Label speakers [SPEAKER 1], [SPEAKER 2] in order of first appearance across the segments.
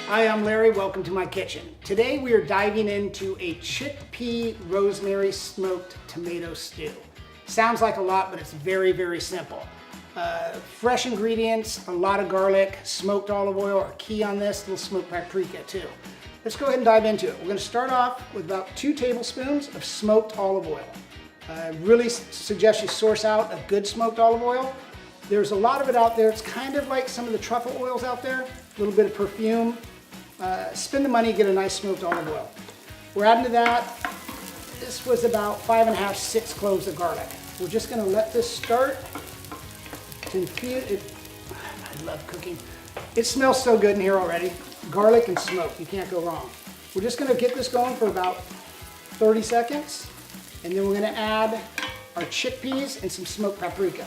[SPEAKER 1] Hi, I'm Larry. Welcome to my kitchen. Today we are diving into a chickpea rosemary smoked tomato stew. Sounds like a lot, but it's very, very simple. Fresh ingredients, a lot of garlic, smoked olive oil are key on this, a little smoked paprika too. Let's go ahead and dive into it. We're going to start off with about 2 tablespoons of smoked olive oil. Really suggest you source out a good smoked olive oil. There's a lot of it out there. It's kind of like some of the truffle oils out there, a little bit of perfume. Spend the money, get a nice smoked olive oil. We're adding to that, this was about 5 1/2, 6 cloves of garlic. We're just going to let this start to infuse it. I love cooking. It smells so good in here already. Garlic and smoke, you can't go wrong. We're just going to get this going for about 30 seconds, and then we're going to add our chickpeas and some smoked paprika.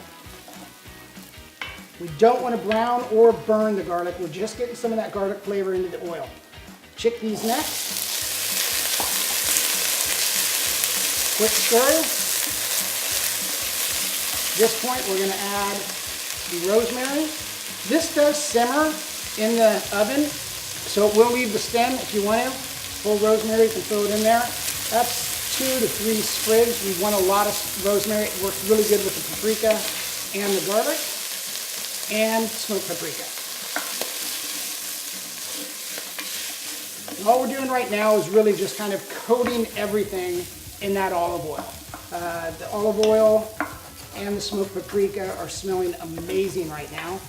[SPEAKER 1] We don't want to brown or burn the garlic. We're just getting some of that garlic flavor into the oil. Chickpeas next. Quick stir. At this point, we're going to add the rosemary. This does simmer in the oven, so it will leave the stem if you want to. Whole rosemary, you can throw it in there. That's 2 to 3 sprigs. We want a lot of rosemary. It works really good with the paprika and the garlic. And smoked paprika. And all we're doing right now is really just kind of coating everything in that olive oil. The olive oil and the smoked paprika are smelling amazing right now.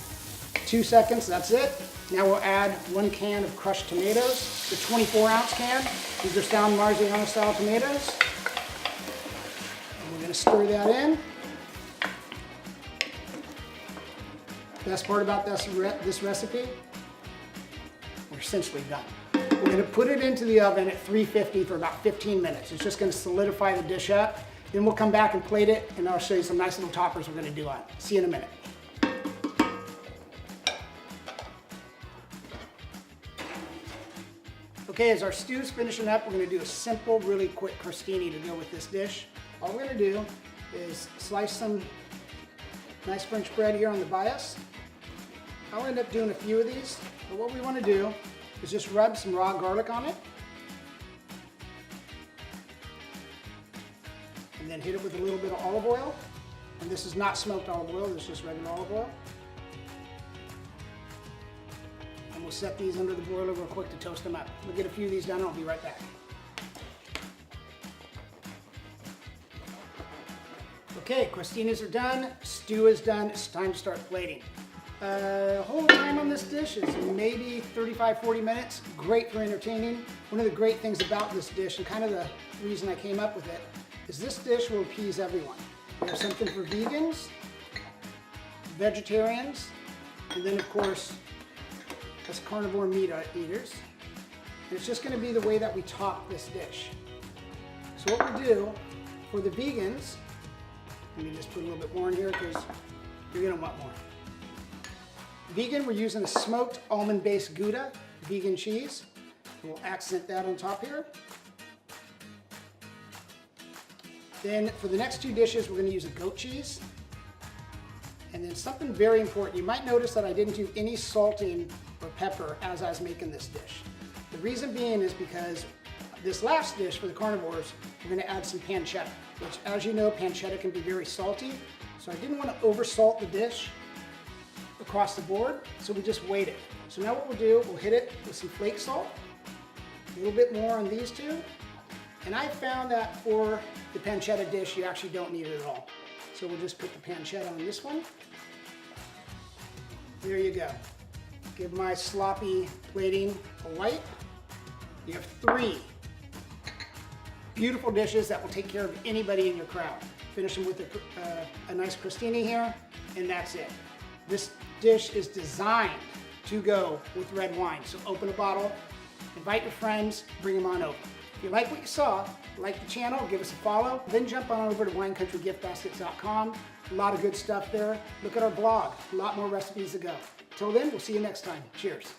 [SPEAKER 1] 2 seconds, that's it. Now we'll add 1 can of crushed tomatoes, the 24-ounce can. These are San Marzano style tomatoes. And we're going to stir that in. Best part about this recipe, we're essentially done. We're going to put it into the oven at 350 for about 15 minutes. It's just going to solidify the dish up. Then we'll come back and plate it, and I'll show you some nice little toppers we're going to do on it. See you in a minute. Okay, as our stew's finishing up, we're going to do a simple, really quick crostini to go with this dish. All we're going to do is slice some nice French bread here on the bias. I'll end up doing a few of these, but what we want to do is just rub some raw garlic on it. And then hit it with a little bit of olive oil. And this is not smoked olive oil, this is just regular olive oil. And we'll set these under the broiler real quick to toast them up. We'll get a few of these done and I'll be right back. Okay, crostinis are done, stew is done, it's time to start plating. Whole time on this dish is maybe 35-40 minutes. Great for entertaining. One of the great things about this dish, and kind of the reason I came up with it, is this dish will appease everyone. We have something for vegans, vegetarians, and then of course, us carnivore meat eaters. And it's just going to be the way that we top this dish. So what we do for the vegans, let me just put a little bit more in here because you're going to want more. Vegan, we're using a smoked almond-based Gouda vegan cheese. We'll accent that on top here. Then for the next 2 dishes, we're going to use a goat cheese. And then something very important, you might notice that I didn't do any salting or pepper as I was making this dish. The reason being is because this last dish for the carnivores, we're going to add some pancetta, which, as you know, pancetta can be very salty. So I didn't want to oversalt the dish across the board, so we just waited. So now what we'll do, we'll hit it with some flake salt, a little bit more on these 2. And I found that for the pancetta dish, you actually don't need it at all. So we'll just put the pancetta on this one. There you go. Give my sloppy plating a wipe. You have 3 beautiful dishes that will take care of anybody in your crowd. Finish them with a nice crostini here, and that's it. This dish is designed to go with red wine. So open a bottle, invite your friends, bring them on over. If you like what you saw, like the channel, give us a follow, then jump on over to winecountrygiftbaskets.com. A lot of good stuff there. Look at our blog, a lot more recipes to go. Till then, we'll see you next time. Cheers.